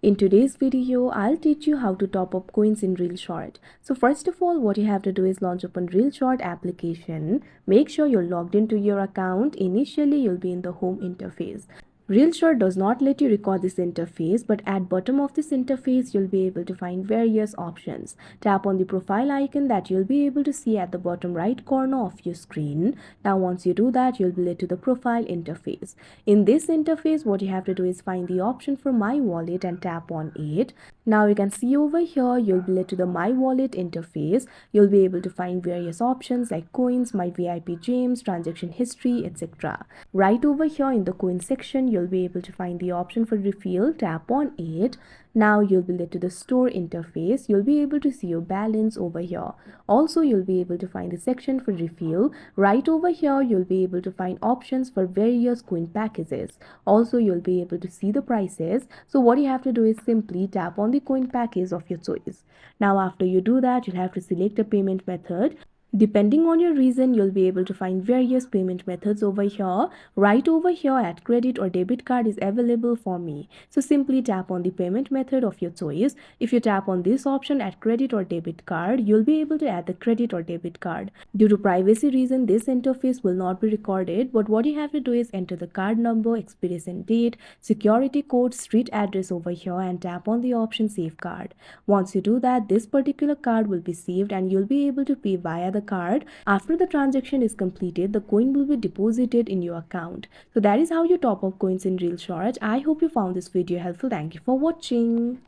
In today's video, I'll teach you how to top up coins in ReelShort. So first of all, what you have to do is launch open ReelShort application. Make sure you're logged into your account. Initially, you'll be in the home interface. ReelShort does not let you record this interface, but at bottom of this interface, you'll be able to find various options. Tap on the profile icon that you'll be able to see at the bottom right corner of your screen. Now, once you do that, you'll be led to the profile interface. In this interface, what you have to do is find the option for My Wallet and tap on it. Now you can see over here, you'll be led to the My Wallet interface. You'll be able to find various options like coins, my VIP gems, transaction history, etc. Right over here in the coin section, you'll be able to find the option for refill. Tap on it. Now you'll be led to the store interface. You'll be able to see your balance over here. Also, you'll be able to find the section for refill. Right over here, you'll be able to find options for various coin packages. Also, you'll be able to see the prices. So what you have to do is simply tap on the coin package of your choice. Now, after you do that, you'll have to select a payment method. Depending on your reason, you'll be able to find various payment methods over here. Right over here at credit or debit card is available for me. So simply tap on the payment method of your choice. If you tap on this option at credit or debit card, you'll be able to add the credit or debit card. Due to privacy reason, this interface will not be recorded, but what you have to do is enter the card number, expiration date, security code, street address over here and tap on the option save card. Once you do that, this particular card will be saved and you'll be able to pay via the card. After the transaction is completed, the coin will be deposited in your account. So that is how you top up coins in ReelShort. I hope you found this video helpful. Thank you for watching.